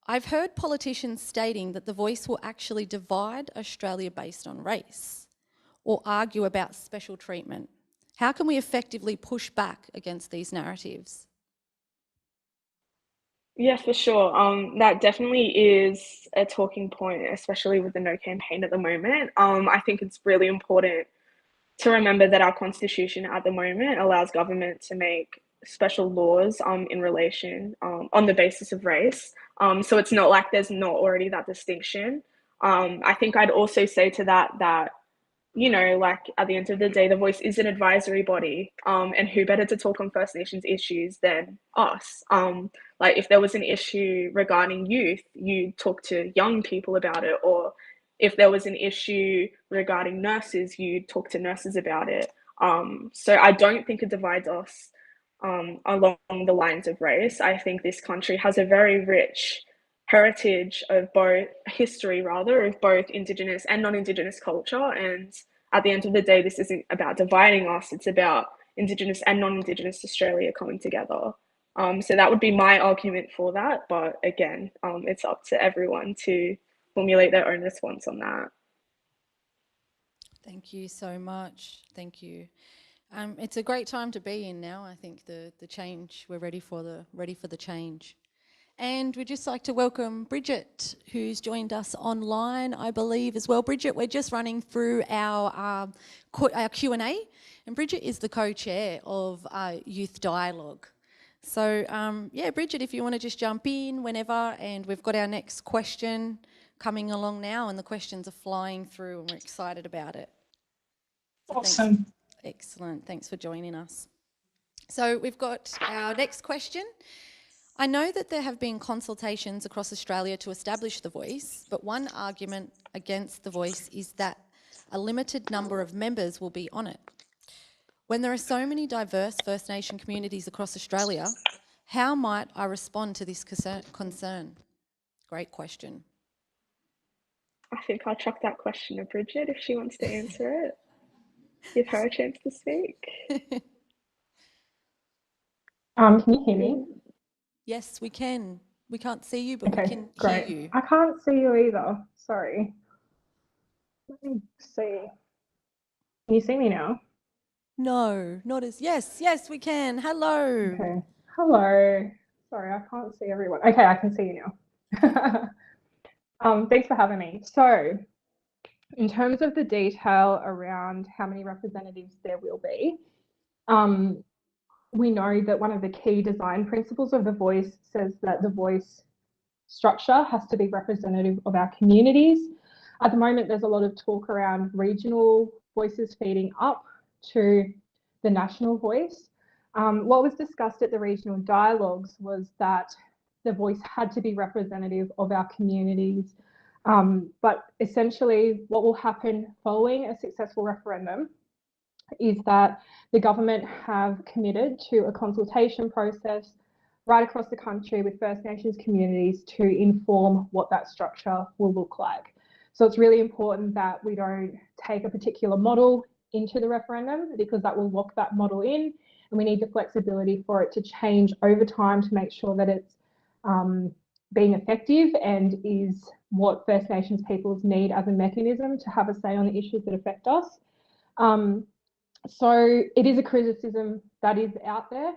I've heard politicians stating that the voice will actually divide Australia based on race or argue about special treatment. How can we effectively push back against these narratives? Yeah, for sure. That definitely is a talking point, especially with the No campaign at the moment. I think it's really important to remember that our constitution at the moment allows government to make special laws in relation on the basis of race. So it's not like there's not already that distinction. I think I'd also say to that at the end of the day, the Voice is an advisory body, and who better to talk on First Nations issues than us? If there was an issue regarding youth, you talk to young people about it, or if there was an issue regarding nurses, you talk to nurses about it. So I don't think it divides us along the lines of race. I think this country has a very rich heritage of both Indigenous and non-Indigenous culture. And at the end of the day, this isn't about dividing us. It's about Indigenous and non-Indigenous Australia coming together. So that would be my argument for that. But again, it's up to everyone to formulate their own response on that. Thank you so much. Thank you. It's a great time to be in now. I think the change, we're ready for the change. And we'd just like to welcome Bridget, who's joined us online, I believe, as well. Bridget, we're just running through our Q&A, and Bridget is the co-chair of Youth Dialogue. So, Bridget, if you want to just jump in whenever, and we've got our next question coming along now, and the questions are flying through, and we're excited about it. So awesome. Excellent. Thanks for joining us. So we've got our next question. I know that there have been consultations across Australia to establish the Voice, but one argument against the Voice is that a limited number of members will be on it. When there are so many diverse First Nation communities across Australia, how might I respond to this concern? Great question. I think I'll chuck that question to Bridget if she wants to answer it. Give her a chance to speak. Can you hear me? Yes, we can. We can't see you, but we can great. hear you. I can't see you either. Sorry. Let me see. Can you see me now? No, not as... Yes, we can. Hello. Okay. Hello. Sorry, I can't see everyone. Okay, I can see you now. Thanks for having me. So, in terms of the detail around how many representatives there will be, we know that one of the key design principles of the Voice says that the Voice structure has to be representative of our communities. At the moment, there's a lot of talk around regional voices feeding up to the national voice. What was discussed at the regional dialogues was that the voice had to be representative of our communities. But essentially what will happen following a successful referendum is that the government have committed to a consultation process right across the country with First Nations communities to inform what that structure will look like. So it's really important that we don't take a particular model into the referendum, because that will lock that model in, and we need the flexibility for it to change over time to make sure that it's being effective and is what First Nations peoples need as a mechanism to have a say on the issues that affect us. So it is a criticism that is out there,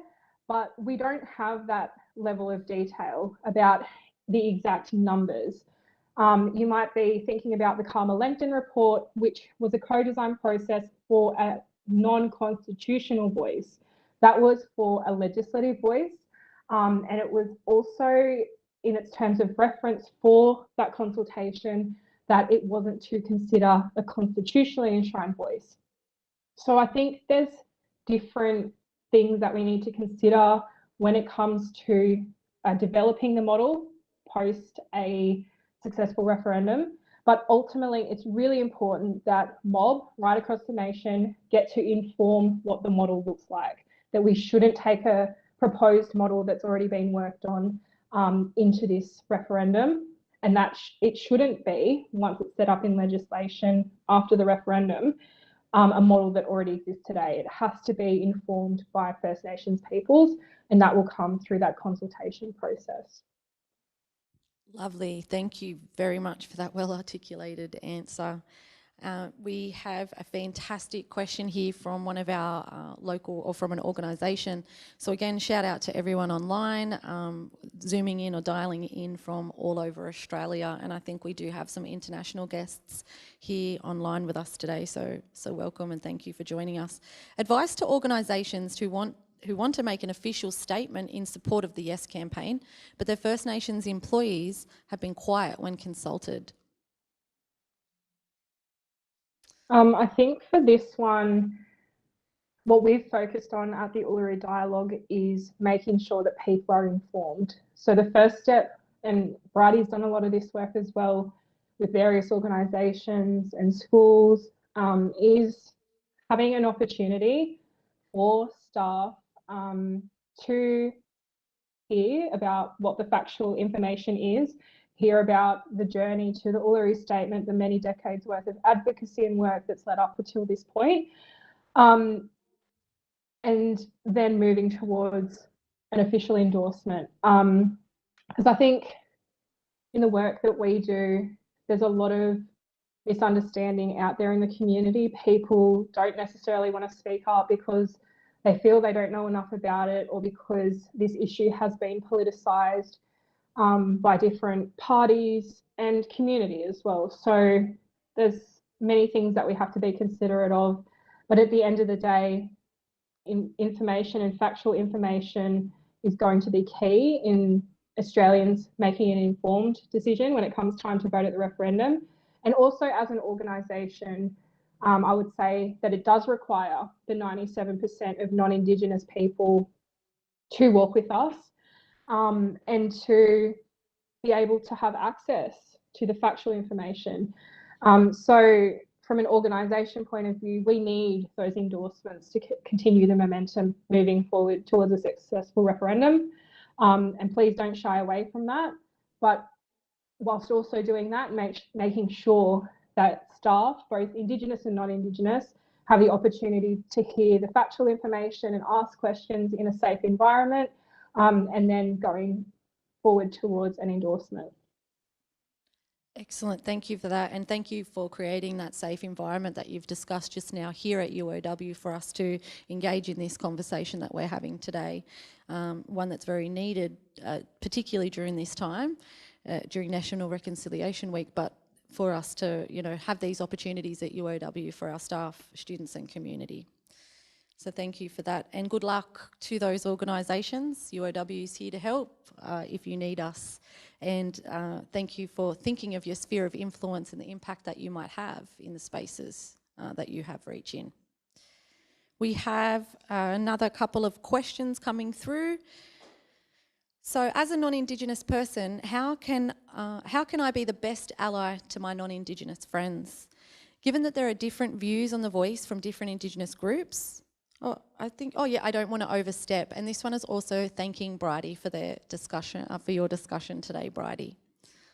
but we don't have that level of detail about the exact numbers. You might be thinking about the Karma-Lengton report, which was a co-design process for a non-constitutional voice. That was for a legislative voice, and it was also in its terms of reference for that consultation that it wasn't to consider a constitutionally enshrined voice. So I think there's different things that we need to consider when it comes to developing the model post a successful referendum. But ultimately, it's really important that mob right across the nation get to inform what the model looks like, that we shouldn't take a proposed model that's already been worked on into this referendum, and that it shouldn't be, once it's set up in legislation after the referendum, a model that already exists today. It has to be informed by First Nations peoples, and that will come through that consultation process. Lovely. Thank you very much for that well-articulated answer. We have a fantastic question here from one of our local, or from an organisation. So again, shout out to everyone online, zooming in or dialing in from all over Australia. And I think we do have some international guests here online with us today. So welcome and thank you for joining us. Advice to organisations who want to make an official statement in support of the Yes campaign, but their First Nations employees have been quiet when consulted. I think for this one, what we've focused on at the Uluru Dialogue is making sure that people are informed. So the first step, and Bridie's done a lot of this work as well with various organisations and schools, is having an opportunity for staff to hear about what the factual information is, hear about the journey to the Uluru Statement, the many decades worth of advocacy and work that's led up until this point, and then moving towards an official endorsement. Because I think in the work that we do, there's a lot of misunderstanding out there in the community. People don't necessarily want to speak up because they feel they don't know enough about it, or because this issue has been politicised by different parties and community as well. So there's many things that we have to be considerate of, but at the end of the day, information and factual information is going to be key in Australians making an informed decision when it comes time to vote at the referendum. And also as an organisation, I would say that it does require the 97% of non-Indigenous people to walk with us, and to be able to have access to the factual information. So from an organisation point of view, we need those endorsements to continue the momentum moving forward towards a successful referendum. And please don't shy away from that. But whilst also doing that, making sure that staff, both Indigenous and non-Indigenous, have the opportunity to hear the factual information and ask questions in a safe environment, and then going forward towards an endorsement. Excellent, thank you for that, and thank you for creating that safe environment that you've discussed just now here at UOW for us to engage in this conversation that we're having today, one that's very needed, particularly during this time, during National Reconciliation Week, but for us to, have these opportunities at UOW for our staff, students and community. So thank you for that, and good luck to those organisations. UOW is here to help if you need us, and thank you for thinking of your sphere of influence and the impact that you might have in the spaces that you have reach in. We have another couple of questions coming through. So as a non-Indigenous person, how can I be the best ally to my non-Indigenous friends? Given that there are different views on the voice from different Indigenous groups, I don't want to overstep. And this one is also thanking Bridie for their discussion, for your discussion today, Bridie.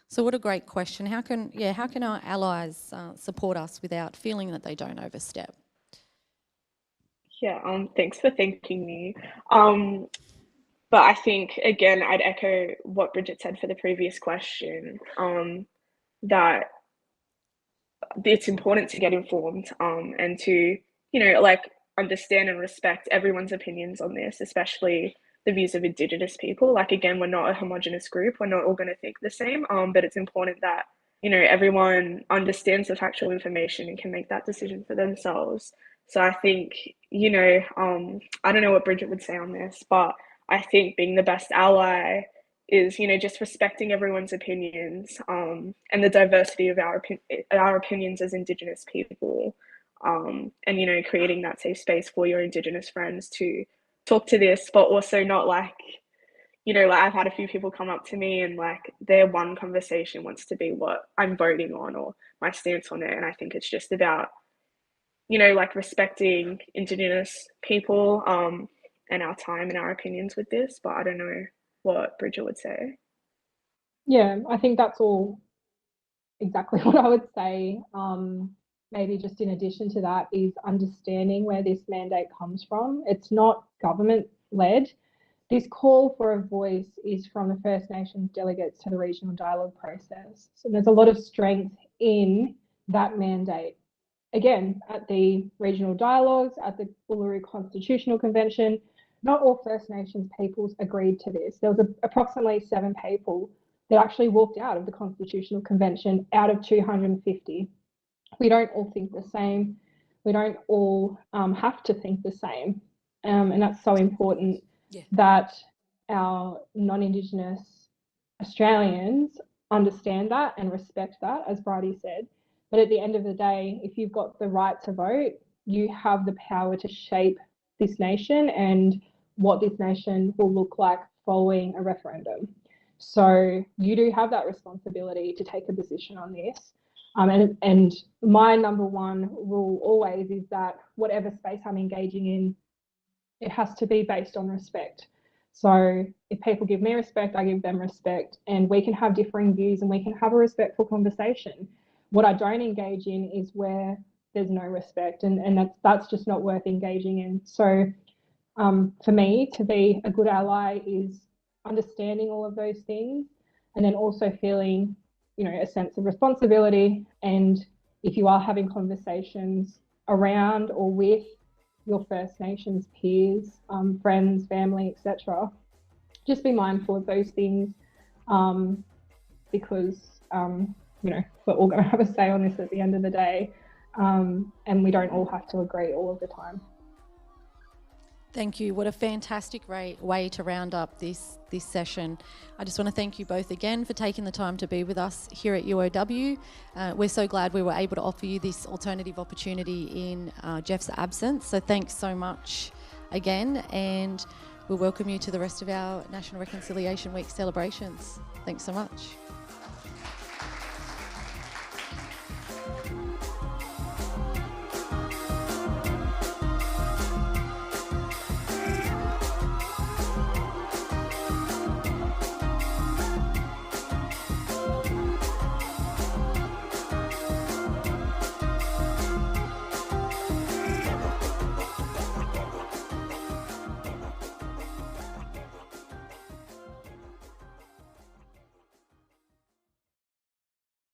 So what a great question. How can our allies support us without feeling that they don't overstep? Yeah, thanks for thanking me. But I think, again, I'd echo what Bridget said for the previous question, that it's important to get informed and to, understand and respect everyone's opinions on this, especially the views of Indigenous people. Like, again, we're not a homogenous group. We're not all going to think the same, but it's important that, everyone understands the factual information and can make that decision for themselves. So I think, I don't know what Bridget would say on this, but I think being the best ally is, just respecting everyone's opinions and the diversity of our opinions as Indigenous people, and, creating that safe space for your Indigenous friends to talk to this, but also not like, I've had a few people come up to me and like their one conversation wants to be what I'm voting on or my stance on it. And I think it's just about, respecting Indigenous people and our time and our opinions with this. But I don't know what Bridget would say. Yeah, I think that's all exactly what I would say. Maybe just in addition to that is understanding where this mandate comes from. It's not government-led. This call for a voice is from the First Nations delegates to the regional dialogue process. So there's a lot of strength in that mandate. Again, at the regional dialogues, at the Uluru Constitutional Convention, not all First Nations peoples agreed to this. There was approximately 7 people that actually walked out of the Constitutional Convention out of 250. We don't all think the same. We don't all have to think the same. And that's so important that our non-Indigenous Australians understand that and respect that, as Bridie said. But at the end of the day, if you've got the right to vote, you have the power to shape this nation and what this nation will look like following a referendum. So you do have that responsibility to take a position on this. And my number one rule always is that whatever space I'm engaging in, it has to be based on respect. So if people give me respect, I give them respect, and we can have differing views and we can have a respectful conversation. What I don't engage in is where there's no respect, and that's just not worth engaging in. So for me, to be a good ally is understanding all of those things, and then also feeling, a sense of responsibility. And if you are having conversations around or with your First Nations peers, friends, family, etc., just be mindful of those things, because we're all going to have a say on this at the end of the day, and we don't all have to agree all of the time. Thank you. What a fantastic way to round up this session. I just want to thank you both again for taking the time to be with us here at UOW. We're so glad we were able to offer you this alternative opportunity in Jeff's absence. So thanks so much again, and we'll welcome you to the rest of our National Reconciliation Week celebrations. Thanks so much.